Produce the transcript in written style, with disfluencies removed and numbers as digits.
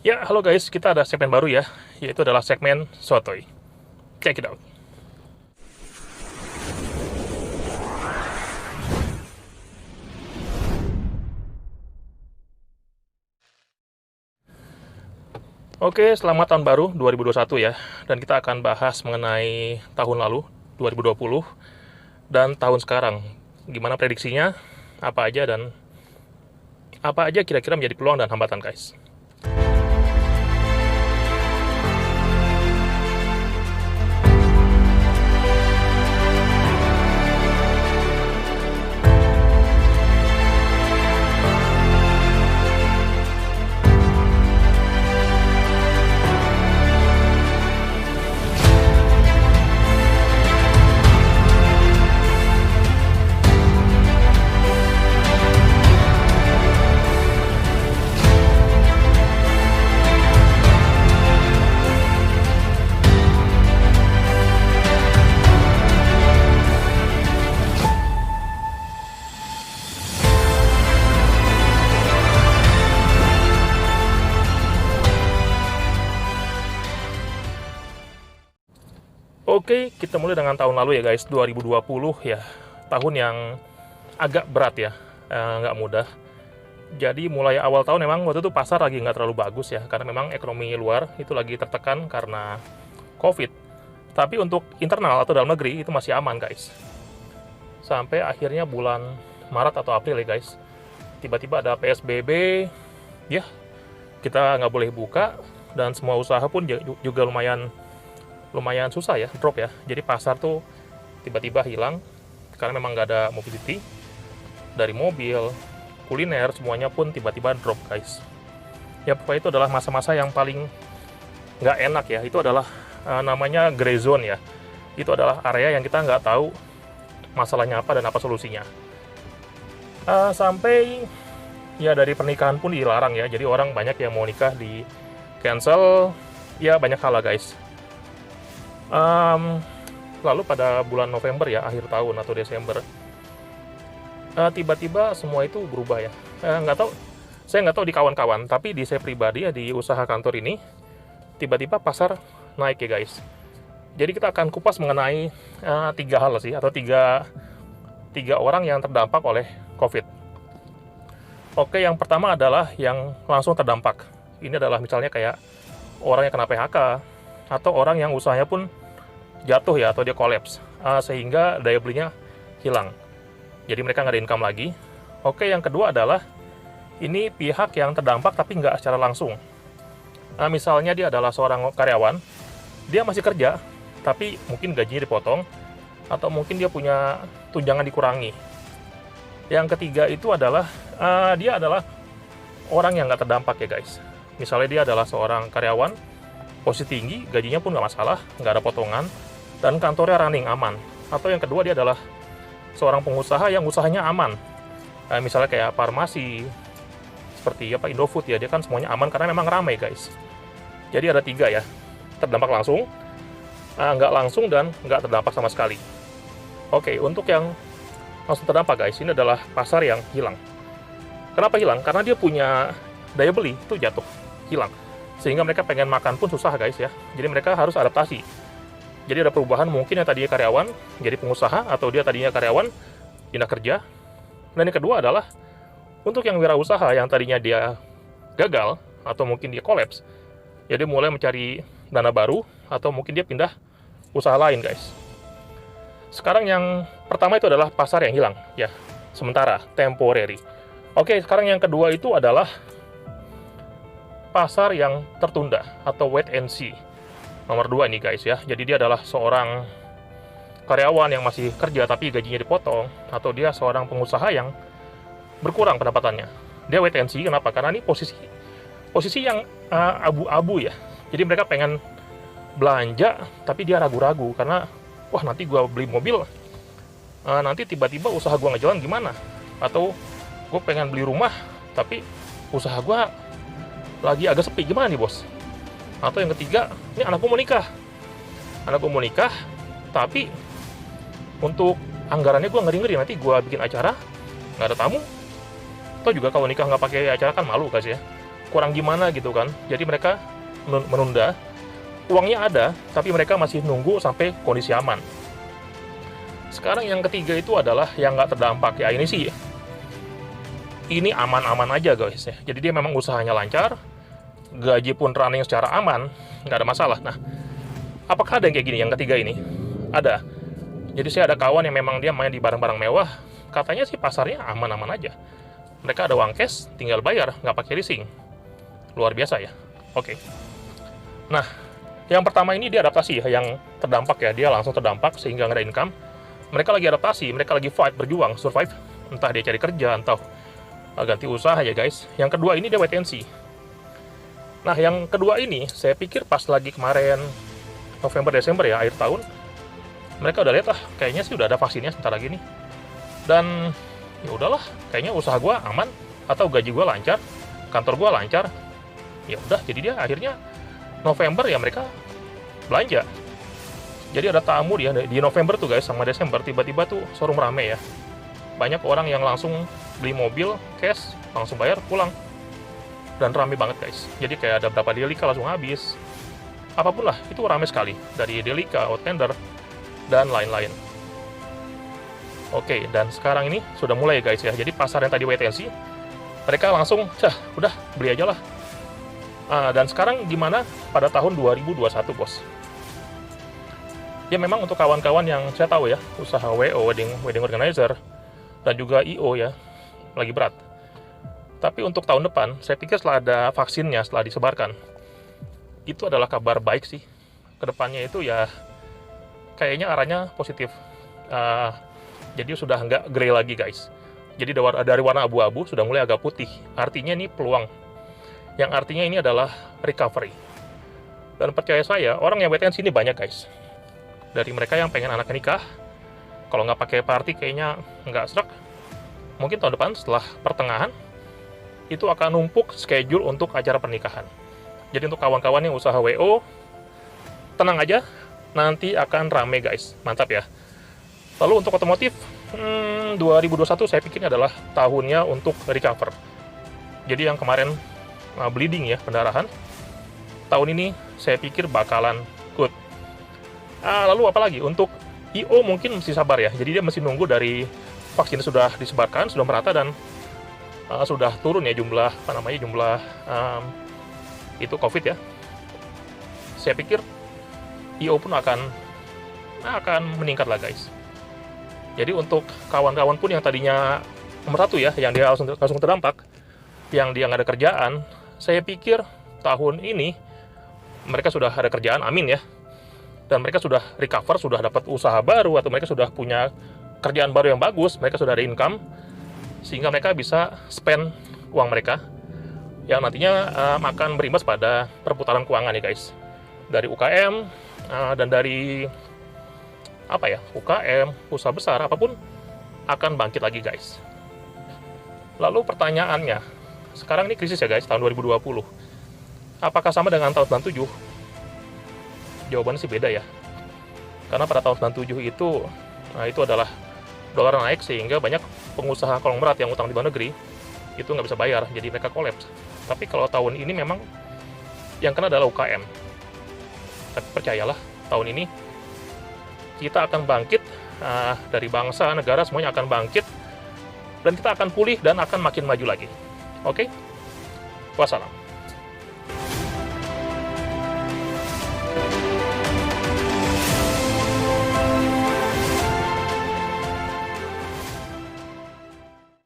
Ya, halo guys, kita ada segmen baru ya, yaitu adalah segmen Sotoy. Check it out. Oke, selamat tahun baru 2021 ya. Dan kita akan bahas mengenai tahun lalu, 2020, dan tahun sekarang. Gimana prediksinya, apa aja kira-kira menjadi peluang dan hambatan guys. Oke, kita mulai dengan tahun lalu ya guys, 2020 ya. Tahun yang agak berat ya, nggak mudah. Jadi mulai awal tahun memang waktu itu pasar lagi nggak terlalu bagus ya, karena memang ekonomi luar itu lagi tertekan karena COVID. Tapi untuk internal atau dalam negeri itu masih aman guys. Sampai akhirnya bulan Maret atau April ya guys, tiba-tiba ada PSBB, ya kita nggak boleh buka, dan semua usaha pun juga lumayan susah ya, drop ya. Jadi pasar tuh tiba-tiba hilang, karena memang nggak ada mobility, dari mobil, kuliner, semuanya pun tiba-tiba drop guys. Ya pokoknya itu adalah masa-masa yang paling nggak enak ya. Itu adalah namanya gray zone ya. Itu adalah area yang kita nggak tahu masalahnya apa dan apa solusinya. Sampai ya dari pernikahan pun dilarang ya. Jadi orang banyak yang mau nikah di cancel, ya banyak hal lah guys. Lalu pada bulan November ya, akhir tahun atau Desember, tiba-tiba semua itu berubah ya. Nggak tahu, saya nggak tahu di kawan-kawan, tapi di saya pribadi ya, di usaha kantor ini tiba-tiba pasar naik ya guys. Jadi kita akan kupas mengenai tiga hal sih, atau tiga orang yang terdampak oleh COVID. Oke, yang pertama adalah yang langsung terdampak. Ini adalah misalnya kayak orang yang kena PHK, atau orang yang usahanya pun jatuh ya, atau dia kolaps, sehingga daya belinya hilang. Jadi mereka nggak ada income lagi. Oke, yang kedua adalah ini pihak yang terdampak tapi nggak secara langsung. Misalnya dia adalah seorang karyawan, dia masih kerja, tapi mungkin gajinya dipotong, atau mungkin dia punya tunjangan dikurangi. Yang ketiga itu adalah dia adalah orang yang nggak terdampak ya guys. Misalnya dia adalah seorang karyawan, posisi tinggi, gajinya pun nggak masalah, nggak ada potongan, dan kantornya running aman. Atau yang kedua dia adalah seorang pengusaha yang usahanya aman, misalnya kayak farmasi, seperti apa Indofood ya, dia kan semuanya aman karena memang ramai guys. Jadi ada tiga ya, terdampak langsung, nggak langsung, dan nggak terdampak sama sekali. Oke, untuk yang langsung terdampak guys, ini adalah pasar yang hilang. Kenapa hilang? Karena dia punya daya beli itu jatuh, hilang, sehingga mereka pengen makan pun susah guys ya. Jadi mereka harus adaptasi. Jadi ada perubahan, mungkin yang tadinya karyawan jadi pengusaha, atau dia tadinya karyawan pindah kerja. Dan yang kedua adalah untuk yang wirausaha yang tadinya dia gagal atau mungkin dia kolaps, jadi mulai mencari dana baru, atau mungkin dia pindah usaha lain guys. Sekarang yang pertama itu adalah pasar yang hilang ya, sementara, temporary. Oke, sekarang yang kedua itu adalah pasar yang tertunda atau wait and see. Nomor 2 nih guys ya. Jadi dia adalah seorang karyawan yang masih kerja tapi gajinya dipotong, atau dia seorang pengusaha yang berkurang pendapatannya. Dia wait and see. Kenapa? Karena ini posisi yang abu-abu ya. Jadi mereka pengen belanja tapi dia ragu-ragu karena wah nanti gua beli mobil, nanti tiba-tiba usaha gua nggak jalan gimana? Atau gue pengen beli rumah tapi usaha gua lagi agak sepi, gimana nih bos? Atau yang ketiga, ini anakku mau nikah, tapi untuk anggarannya gue ngeri-ngeri, nanti gue bikin acara nggak ada tamu. Atau juga kalau nikah nggak pakai acara kan malu guys ya. kurang gimana gitu kan. Jadi mereka menunda. Uangnya ada, tapi mereka masih nunggu sampai kondisi aman. Sekarang yang ketiga itu adalah yang nggak terdampak. Ya ini sih, ini aman-aman aja guys ya. Jadi dia memang usahanya lancar, gaji pun running secara aman, nggak ada masalah. Nah, apakah ada yang kayak gini yang ketiga ini? Ada. Jadi saya ada kawan yang memang dia main di barang-barang mewah, katanya sih pasarnya aman-aman aja. Mereka ada uang cash, tinggal bayar, nggak pakai leasing. Luar biasa ya. Oke. Nah, yang pertama ini dia adaptasi, yang terdampak ya, dia langsung terdampak sehingga nggak ada income. Mereka lagi adaptasi, mereka lagi fight, berjuang, survive. Entah dia cari kerja, entah ganti usaha ya guys. Yang kedua ini dia wait and see. Nah, yang kedua ini saya pikir pas lagi kemarin November Desember ya, akhir tahun, mereka udah lihat kayaknya sih udah ada vaksinnya sebentar lagi nih. Dan ya udahlah, kayaknya usaha gua aman atau gaji gua lancar, kantor gua lancar. Ya udah, jadi dia akhirnya November ya mereka belanja. Jadi ada tamu dia di November tuh guys sama Desember, tiba-tiba tuh showroom rame ya. Banyak orang yang langsung beli mobil cash, langsung bayar pulang. Dan rame banget guys. Jadi kayak ada berapa Delica langsung habis. Apapun lah, itu rame sekali. Dari Delica, Outlander, dan lain-lain. Oke, dan sekarang ini sudah mulai guys ya. Jadi pasar yang tadi wait and see, mereka langsung, udah beli aja lah. Dan sekarang gimana pada tahun 2021 bos? Ya memang untuk kawan-kawan yang saya tahu ya, usaha WO, wedding organizer, dan juga IO ya, lagi berat. Tapi untuk tahun depan, saya pikir setelah ada vaksinnya, setelah disebarkan, itu adalah kabar baik sih. Kedepannya itu ya, kayaknya arahnya positif. Jadi sudah nggak grey lagi guys. Jadi dari warna abu-abu sudah mulai agak putih. Artinya ini peluang. Yang artinya ini adalah recovery. Dan percaya saya, orang yang wait and see ini banyak guys. Dari mereka yang pengen anaknya nikah, kalau nggak pakai party kayaknya nggak serak. Mungkin tahun depan setelah pertengahan, itu akan numpuk schedule untuk acara pernikahan. Jadi untuk kawan-kawan yang usaha WO, tenang aja, nanti akan rame guys, mantap ya. Lalu untuk otomotif, 2021 saya pikir adalah tahunnya untuk recover. Jadi yang kemarin bleeding ya, pendarahan, tahun ini saya pikir bakalan good. Lalu apalagi untuk IO mungkin mesti sabar ya, jadi dia mesti nunggu dari vaksin sudah disebarkan, sudah merata dan sudah turun ya jumlah itu COVID ya. Saya pikir IO pun akan meningkat lah guys. Jadi untuk kawan-kawan pun yang tadinya nomor 1 ya, yang dia langsung terdampak, yang dia nggak ada kerjaan, saya pikir tahun ini mereka sudah ada kerjaan, amin ya. Dan mereka sudah recover, sudah dapat usaha baru, atau mereka sudah punya kerjaan baru yang bagus, mereka sudah ada income, sehingga mereka bisa spend uang mereka yang nantinya akan berimbas pada perputaran keuangan ya guys. Dari UKM dan dari UKM, usaha besar, apapun akan bangkit lagi guys. Lalu pertanyaannya, sekarang ini krisis ya guys, tahun 2020. Apakah sama dengan tahun 97? Jawabannya sih beda ya. Karena pada tahun 97 itu adalah dolar naik sehingga banyak pengusaha konglomerat yang utang di luar negeri itu nggak bisa bayar, jadi mereka kolaps. Tapi kalau tahun ini memang yang kena adalah UKM. Tapi percayalah, tahun ini kita akan bangkit, dari bangsa, negara, semuanya akan bangkit, dan kita akan pulih dan akan makin maju lagi. Oke? Wassalam.